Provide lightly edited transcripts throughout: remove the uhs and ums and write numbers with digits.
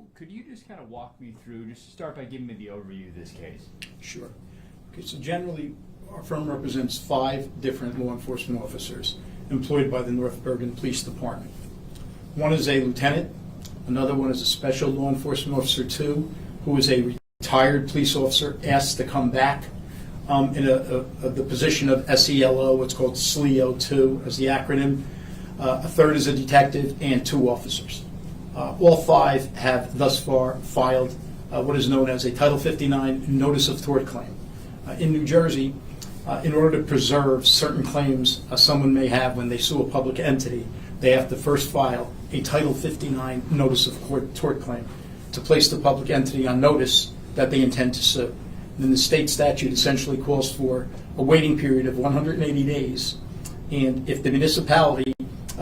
So could you just kind of walk me through, just to start by giving me the overview of this case? Sure. Okay, so generally, our firm represents 5 different law enforcement officers employed by the North Bergen Police Department. One is a lieutenant, another one is a special law enforcement officer 2, who is a retired police officer asked to come back in the position of SELO, what's called SLEO 2 as the acronym. A third is a detective, and 2 officers. All 5 have thus far filed what is known as a Title 59 Notice of Tort Claim. In New Jersey, in order to preserve certain claims someone may have when they sue a public entity, they have to first file a Title 59 Notice of Tort Claim to place the public entity on notice that they intend to sue. And then the state statute essentially calls for a waiting period of 180 days, and if the municipality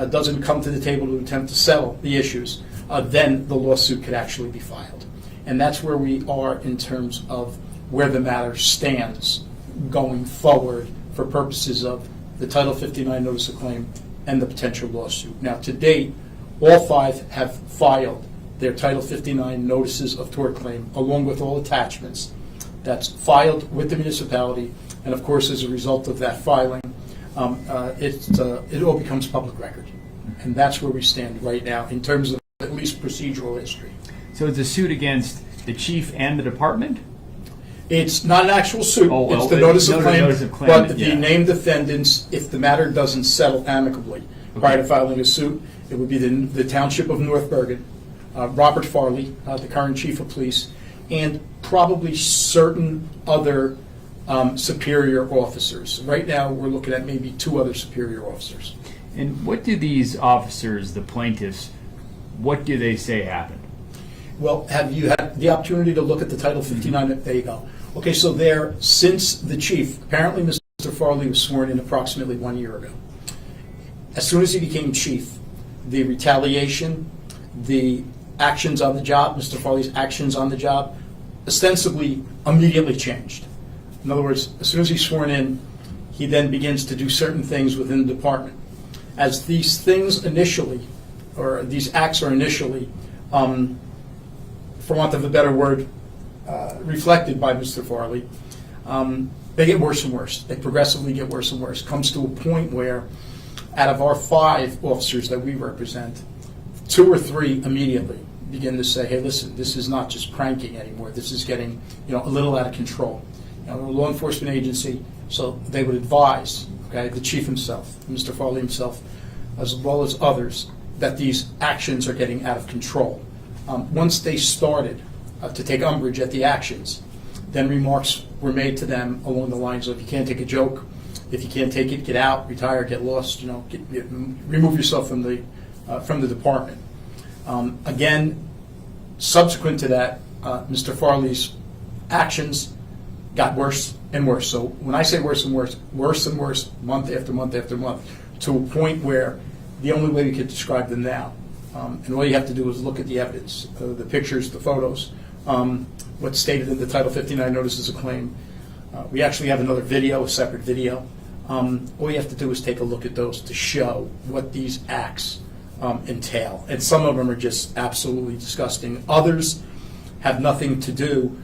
doesn't come to the table to attempt to settle the issues, then the lawsuit could actually be filed. And that's where we are in terms of where the matter stands going forward for purposes of the Title 59 Notice of Claim and the potential lawsuit. Now, to date, all 5 have filed their Title 59 Notices of Tort Claim along with all attachments. That's filed with the municipality, and of course, as a result of that filing, it all becomes public record. And that's where we stand right now in terms of at least procedural history. So it's a suit against the chief and the department? It's not an actual suit. Oh, well, it's the notice of claim, but yeah. the named defendants, if the matter doesn't settle amicably prior to filing a suit, it would be the Township of North Bergen, Robert Farley, the current chief of police, and probably certain other superior officers. Right now, we're looking at maybe 2 other superior officers. And what do these officers, the plaintiffs, what do they say happened? Well, have you had the opportunity to look at the Title 59? There you go. Okay, so there, since the chief, apparently Mr. Farley was sworn in approximately 1 year ago. As soon as he became chief, the retaliation, the actions on the job, Mr. Farley's actions on the job, ostensibly immediately changed. In other words, as soon as he's sworn in, he then begins to do certain things within the department. As these things initially, or these acts are initially, for want of a better word, reflected by Mr. Farley, they get worse and worse. They progressively get worse and worse. Comes to a point where, out of our 5 officers that we represent, 2 or 3 immediately begin to say, "Hey, listen, this is not just pranking anymore. This is getting, a little out of control." We're a law enforcement agency, so they would advise, the chief himself, Mr. Farley himself, as well as others, that these actions are getting out of control. Once they started to take umbrage at the actions, then remarks were made to them along the lines of, "You can't take a joke. If you can't take it, get out, retire, get lost. Remove yourself from the department." Again, subsequent to that, Mr. Farley's actions got worse and worse. So when I say worse and worse, worse and worse, month after month after month, to a point where the only way we could describe them now, and all you have to do is look at the evidence, the pictures, the photos, what's stated in the Title 59 Notices of Claim. We actually have another video, a separate video. All you have to do is take a look at those to show what these acts entail. And some of them are just absolutely disgusting. Others have nothing to do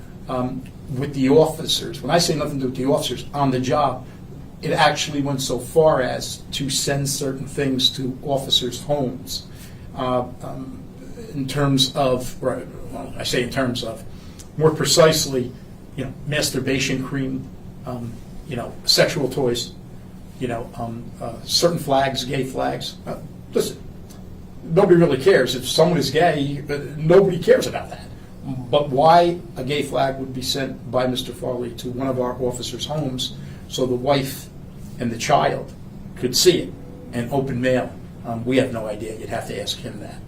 with the officers. When I say nothing to do with the officers on the job, it actually went so far as to send certain things to officers' homes in terms of, I say in terms of, more precisely, masturbation cream, sexual toys, certain flags, gay flags. Listen, nobody really cares. If someone is gay, nobody cares about that. But why a gay flag would be sent by Mr. Farley to one of our officers' homes so the wife and the child could see it and open mail, we have no idea. You'd have to ask him that.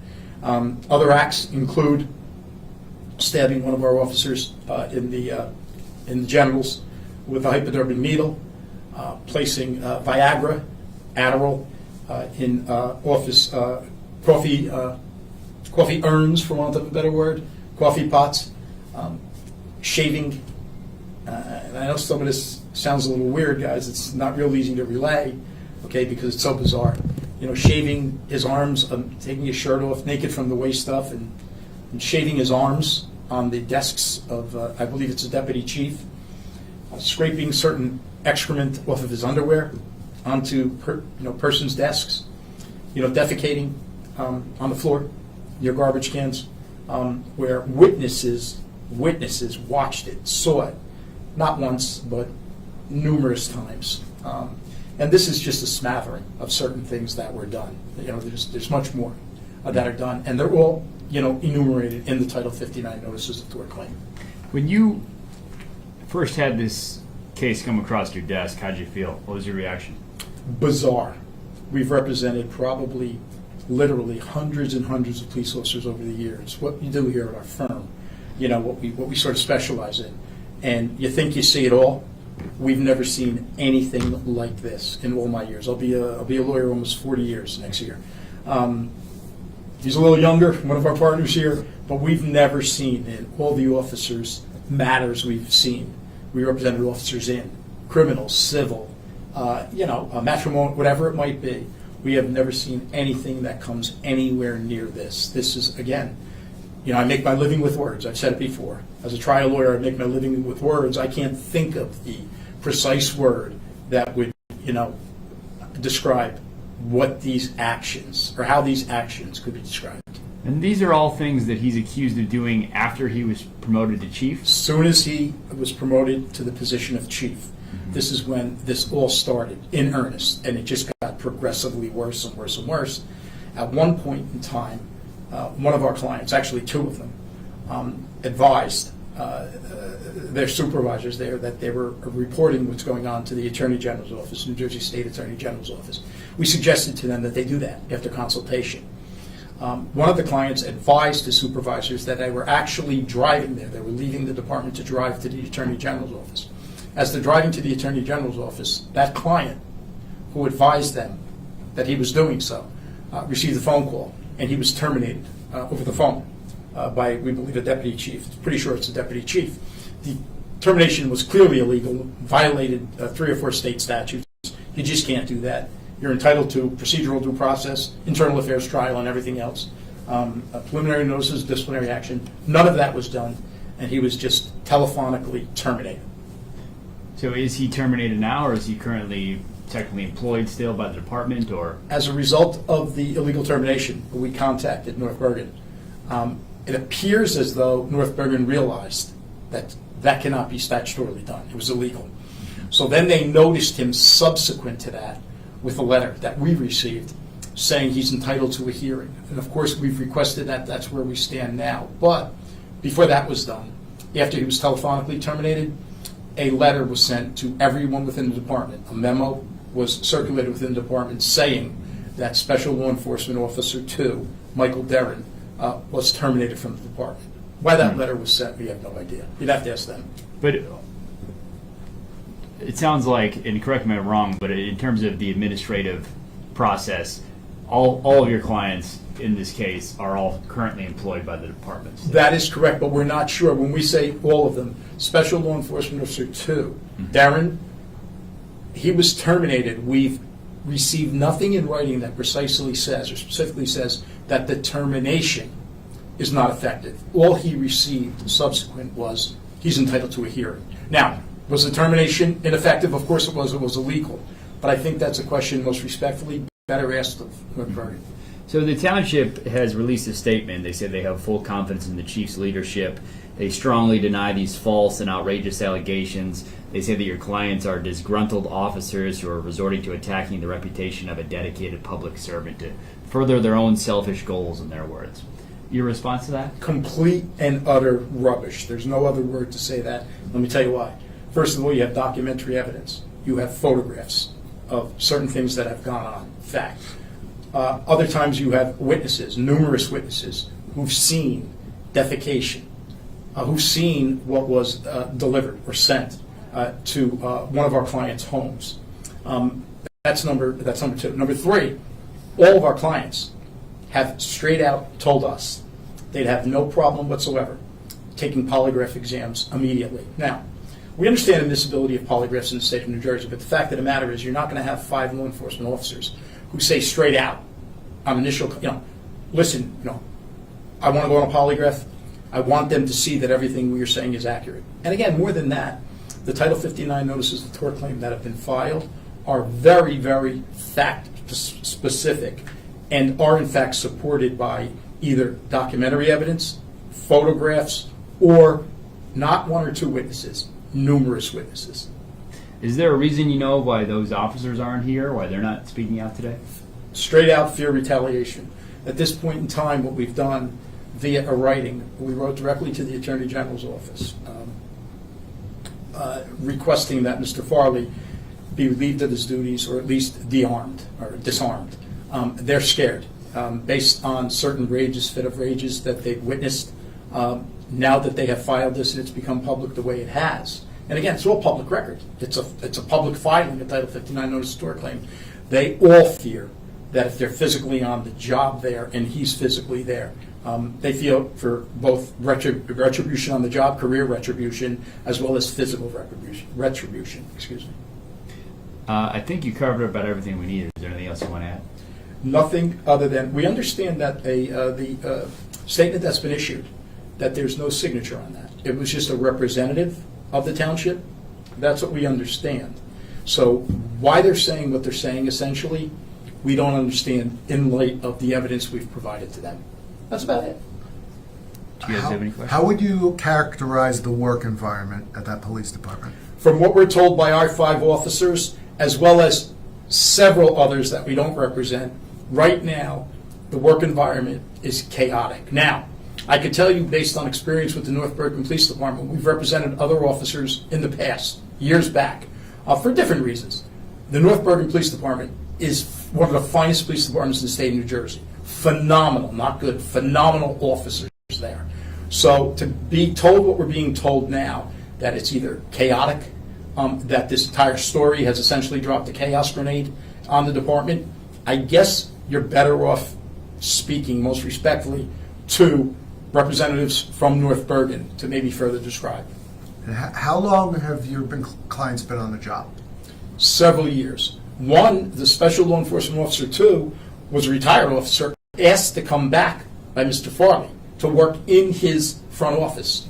Other acts include stabbing one of our officers in the genitals with a hypodermic needle, placing Viagra, Adderall in office coffee urns, for want of a better word, coffee pots, shaving. And I know some of this sounds a little weird, guys. It's not real easy to relay, because it's so bizarre. Shaving his arms, taking his shirt off, naked from the waist up, and and shaving his arms on the desks of, I believe it's a deputy chief, scraping certain excrement off of his underwear onto persons' desks, defecating on the floor, near garbage cans, where witnesses watched it, saw it, not once, but numerous times. And this is just a smattering of certain things that were done. There's much more that are done, and they're all, enumerated in the Title 59 Notices of Tort Claim. When you first had this case come across your desk, how'd you feel? What was your reaction? Bizarre. We've represented probably, literally, hundreds and hundreds of police officers over the years. What you do here at our firm, what we sort of specialize in, and you think you see it all. We've never seen anything like this in all my years. I'll be a lawyer almost 40 years next year. He's a little younger, one of our partners here, but we've never seen in all the officers matters we've seen. We represented officers in criminal, civil, matrimonial, whatever it might be. We have never seen anything that comes anywhere near this. This is, again, I make my living with words. I've said it before. As a trial lawyer, I make my living with words. I can't think of the precise word that would, describe what these actions, or how these actions could be described. And these are all things that he's accused of doing after he was promoted to chief? As soon as he was promoted to the position of chief, this is when this all started in earnest, and it just got progressively worse and worse and worse. At one point in time, one of our clients, actually two of them, advised their supervisors there that they were reporting what's going on to the Attorney General's office, New Jersey State Attorney General's office. We suggested to them that they do that after consultation. One of the clients advised the supervisors that they were actually driving there. They were leaving the department to drive to the Attorney General's office. As they're driving to the Attorney General's office, that client who advised them that he was doing so received a phone call, and he was terminated over the phone by, we believe, a deputy chief. Pretty sure it's a deputy chief. The termination was clearly illegal, violated 3 or 4 state statutes. You just can't do that. You're entitled to procedural due process, internal affairs trial, and everything else. Preliminary notices, disciplinary action. None of that was done, and he was just telephonically terminated. So is he terminated now, or is he currently technically employed still by the department? Or as a result of the illegal termination, we contacted North Bergen. It appears as though North Bergen realized that that cannot be statutorily done. It was illegal. So then they noticed him subsequent to that with a letter that we received saying he's entitled to a hearing. And of course, we've requested that. That's where we stand now. But before that was done, after he was telephonically terminated, a letter was sent to everyone within the department. A memo was circulated within the department saying that Special Law Enforcement Officer 2, Michael Derrin, was terminated from the department. Why that letter was sent, we have no idea. You'd have to ask them. But it sounds like, and correct me if I'm wrong, but in terms of the administrative process, all of your clients in this case are all currently employed by the department. That is correct, but we're not sure. When we say all of them, Special Law Enforcement Officer 2, Darren, he was terminated. We've received nothing in writing that precisely says, or specifically says, that the termination is not effective. All he received subsequent was he's entitled to a hearing. Now, was the termination ineffective? Of course it was. It was illegal. But I think that's a question most respectfully better asked of North Bergen. So the township has released a statement. They say they have full confidence in the chief's leadership. They strongly deny these false and outrageous allegations. They say that your clients are disgruntled officers who are resorting to attacking the reputation of a dedicated public servant to further their own selfish goals, in their words. Your response to that? Complete and utter rubbish. There's no other word to say that. Let me tell you why. First of all, you have documentary evidence. You have photographs of certain things that have gone on. Fact. Other times you have witnesses, numerous witnesses, who've seen defecation, who've seen what was delivered or sent to one of our clients' homes. That's number 2. Number 3, all of our clients have straight out told us they'd have no problem whatsoever taking polygraph exams immediately. Now, we understand the admissibility of polygraphs in the state of New Jersey, but the fact of the matter is you're not going to have 5 law enforcement officers who say straight out on initial, listen, I want to go on a polygraph. I want them to see that everything we are saying is accurate. And again, more than that, the Title 59 notices of tort claim that have been filed are very, very fact-specific and are in fact supported by either documentary evidence, photographs, or not one or two witnesses, numerous witnesses. Is there a reason you know why those officers aren't here, why they're not speaking out today? Straight out fear retaliation. At this point in time, what we've done via a writing, we wrote directly to the Attorney General's office requesting that Mr. Farley be relieved of his duties or at least de-armed or disarmed. They're scared based on certain rages, fit of rages that they've witnessed. Now that they have filed this and it's become public the way it has, and again, it's all public record. It's a public filing, a Title 59 notice of tort claim. They all fear that if they're physically on the job there and he's physically there, they feel for both retribution on the job, career retribution, as well as physical retribution. Excuse me. I think you covered about everything we needed. Is there anything else you want to add? Nothing other than we understand that the statement that's been issued, that there's no signature on that. It was just a representative of the township. That's what we understand. So why they're saying what they're saying, essentially, we don't understand in light of the evidence we've provided to them. That's about it. Do you guys have any questions? How would you characterize the work environment at that police department? From what we're told by our 5 officers, as well as several others that we don't represent, right now, the work environment is chaotic. Now, I could tell you, based on experience with the North Bergen Police Department, we've represented other officers in the past, years back, for different reasons. The North Bergen Police Department is one of the finest police departments in the state of New Jersey. Phenomenal, not good, phenomenal officers there. So to be told what we're being told now, that it's either chaotic, that this entire story has essentially dropped a chaos grenade on the department, I guess you're better off speaking most respectfully to representatives from North Bergen to maybe further describe. And how long have your clients been on the job? Several years. One, the special law enforcement officer, 2, was a retired officer, asked to come back by Mr. Farley to work in his front office.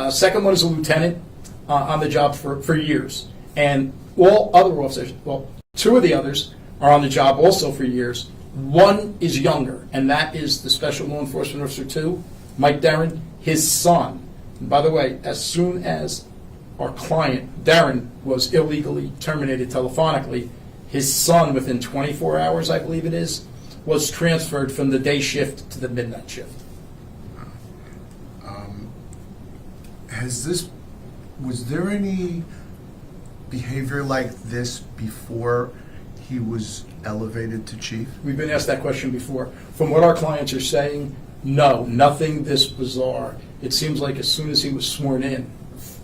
Second one is a lieutenant on the job for years. And all other officers, well, 2 of the others are on the job also for years. One is younger, and that is the special law enforcement officer 2, Mike Darren, his son. And by the way, as soon as our client, Darren, was illegally terminated telephonically, his son, within 24 hours, I believe it is, was transferred from the day shift to the midnight shift. Was there any behavior like this before he was elevated to chief? We've been asked that question before. From what our clients are saying, no, nothing this bizarre. It seems like as soon as he was sworn in,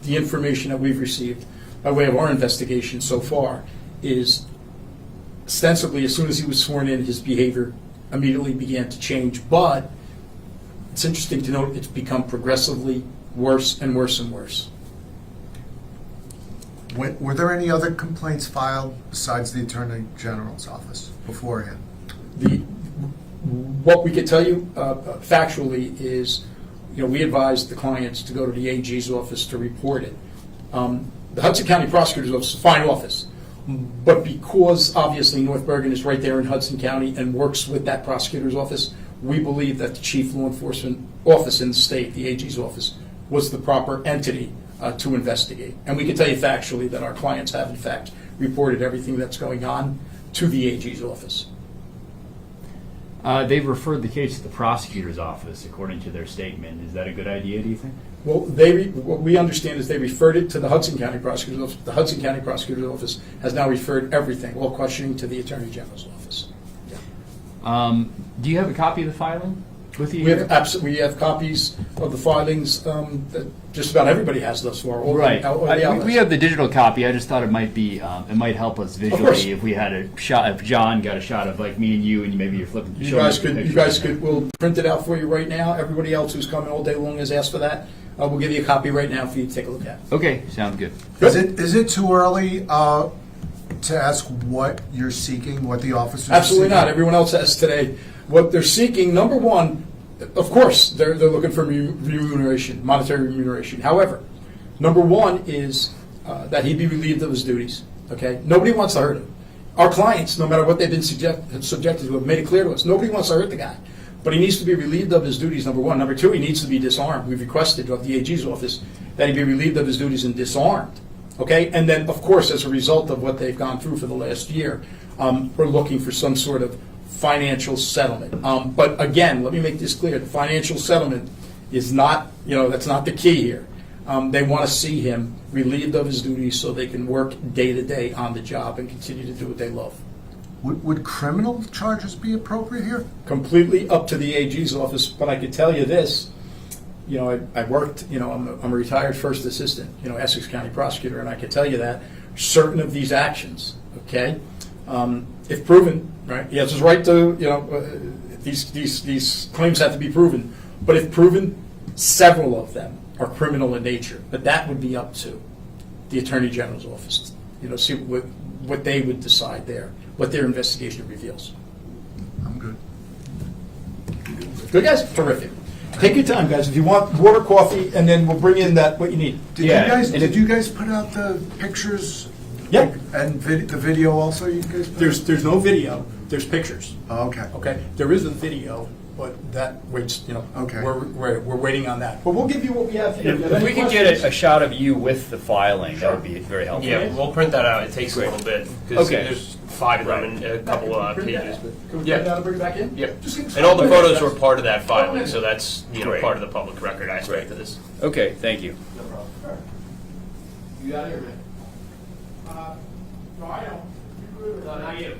the information that we've received by way of our investigation so far is ostensibly as soon as he was sworn in, his behavior immediately began to change. But it's interesting to note it's become progressively worse and worse and worse. Were there any other complaints filed besides the Attorney General's office beforehand? What we can tell you factually is, we advised the clients to go to the AG's office to report it. The Hudson County Prosecutor's Office is a fine office, but because obviously North Bergen is right there in Hudson County and works with that prosecutor's office, we believe that the chief law enforcement office in the state, the AG's office, was the proper entity to investigate. And we can tell you factually that our clients have in fact reported everything that's going on to the AG's office. They've referred the case to the prosecutor's office, according to their statement. Is that a good idea, do you think? Well, what we understand is they referred it to the Hudson County Prosecutor's Office. The Hudson County Prosecutor's Office has now referred everything, all questioning, to the Attorney General's office. Yeah. Do you have a copy of the filing with you? We have copies of the filings that just about everybody has thus far. Right. We have the digital copy. I just thought it might be it might help us visually if we had a shot. If John got a shot of like me and you, and maybe you're flipping. You guys could. We'll print it out for you right now. Everybody else who's coming all day long has asked for that. We'll give you a copy right now for you to take a look at. Okay, sounds good. Is it too early to ask what you're seeking, what the officers are Absolutely seeking? not. Everyone else has today. What they're seeking, number one, Of course, they're looking for remuneration, monetary remuneration. However, number one is that he be relieved of his duties, okay? Nobody wants to hurt him. Our clients, no matter what they've been subjected to, have made it clear to us, nobody wants to hurt the guy. But he needs to be relieved of his duties, number one. Number two, he needs to be disarmed. We've requested of the AG's office that he be relieved of his duties and disarmed, okay? And then, of course, as a result of what they've gone through for the last year, we're looking for some sort of financial settlement. But again, let me make this clear, the financial settlement is not, that's not the key here. They want to see him relieved of his duties so they can work day to day on the job and continue to do what they love. Would criminal charges be appropriate here? Completely up to the AG's office, but I could tell you this, I worked, I'm a retired first assistant, Essex County prosecutor, and I can tell you that certain of these actions, okay, if proven, right, he has his right to, these claims have to be proven, but if proven, several of them are criminal in nature, but that would be up to the Attorney General's office, see what they would decide there, what their investigation reveals. I'm good. Good, guys? Terrific. Take your time, guys. If you want water, coffee, and then we'll bring in what you need. Did you guys put out the pictures? Yep. And the video also, you guys? There's no video. There's pictures. Oh, okay. Okay. There is a video, but that waits. Okay. We're waiting on that. But we'll give you what we have here. If we could get a shot of you with the filing, that would be very helpful. Yeah, we'll print that out. It takes a little bit because Okay. there's 5 of them and a couple pages. Can we Yeah. print that and bring it back in? Yep. Just give us And all the 5 photos minutes. were part of that filing, so that's Great. part of the public record aspect of this. Okay, thank you. No problem. All right. You got it here, man? No, I don't. Not you.